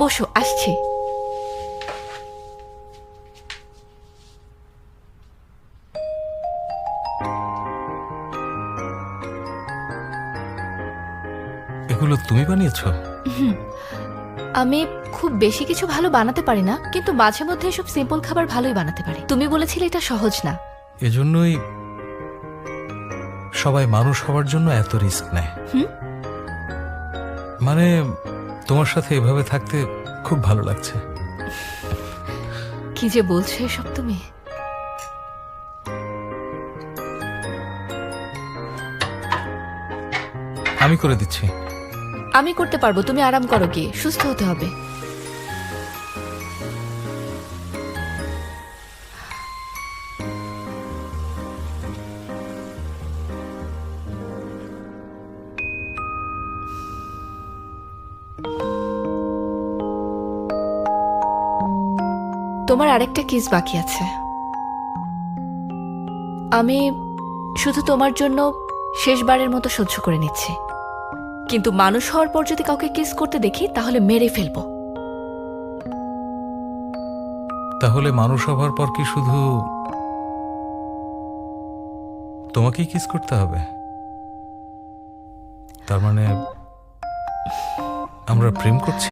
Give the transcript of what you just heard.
বসো, আসছি। এগুলো তুমি বানিয়েছো? আমি খুব বেশি কিছু ভালো বানাতে পারি না, কিন্তু মাঝে মধ্যে এসব সিম্পল খাবার ভালোই বানাতে পারি। তুমি বলেছিলে এটা সহজ না। এজন্যই সবাই মানুষ হওয়ার জন্য এত রিস্ক নেয়। মানে তোমার সাথে এভাবে থাকতে খুব ভালো লাগছে। কি যে বলছো এসব তুমি? আমি করে দিচ্ছি। আমি করতে পারবো, তুমি আরাম করো, গিয়ে সুস্থ হতে হবে। তোমার আরেকটা কিস বাকি আছে। আমি শুধু তোমার জন্য শেষবারের মতো সহ্য করে নিচ্ছি, কিন্তু মানুষ হওয়ার পর যদি কাউকে কিস করতে দেখি তাহলে মেরে ফেলবো। তাহলে মানুষ হবার পর কি শুধু তোমাকেই কিস করতে হবে? তার মানে আমরা প্রেম করছি?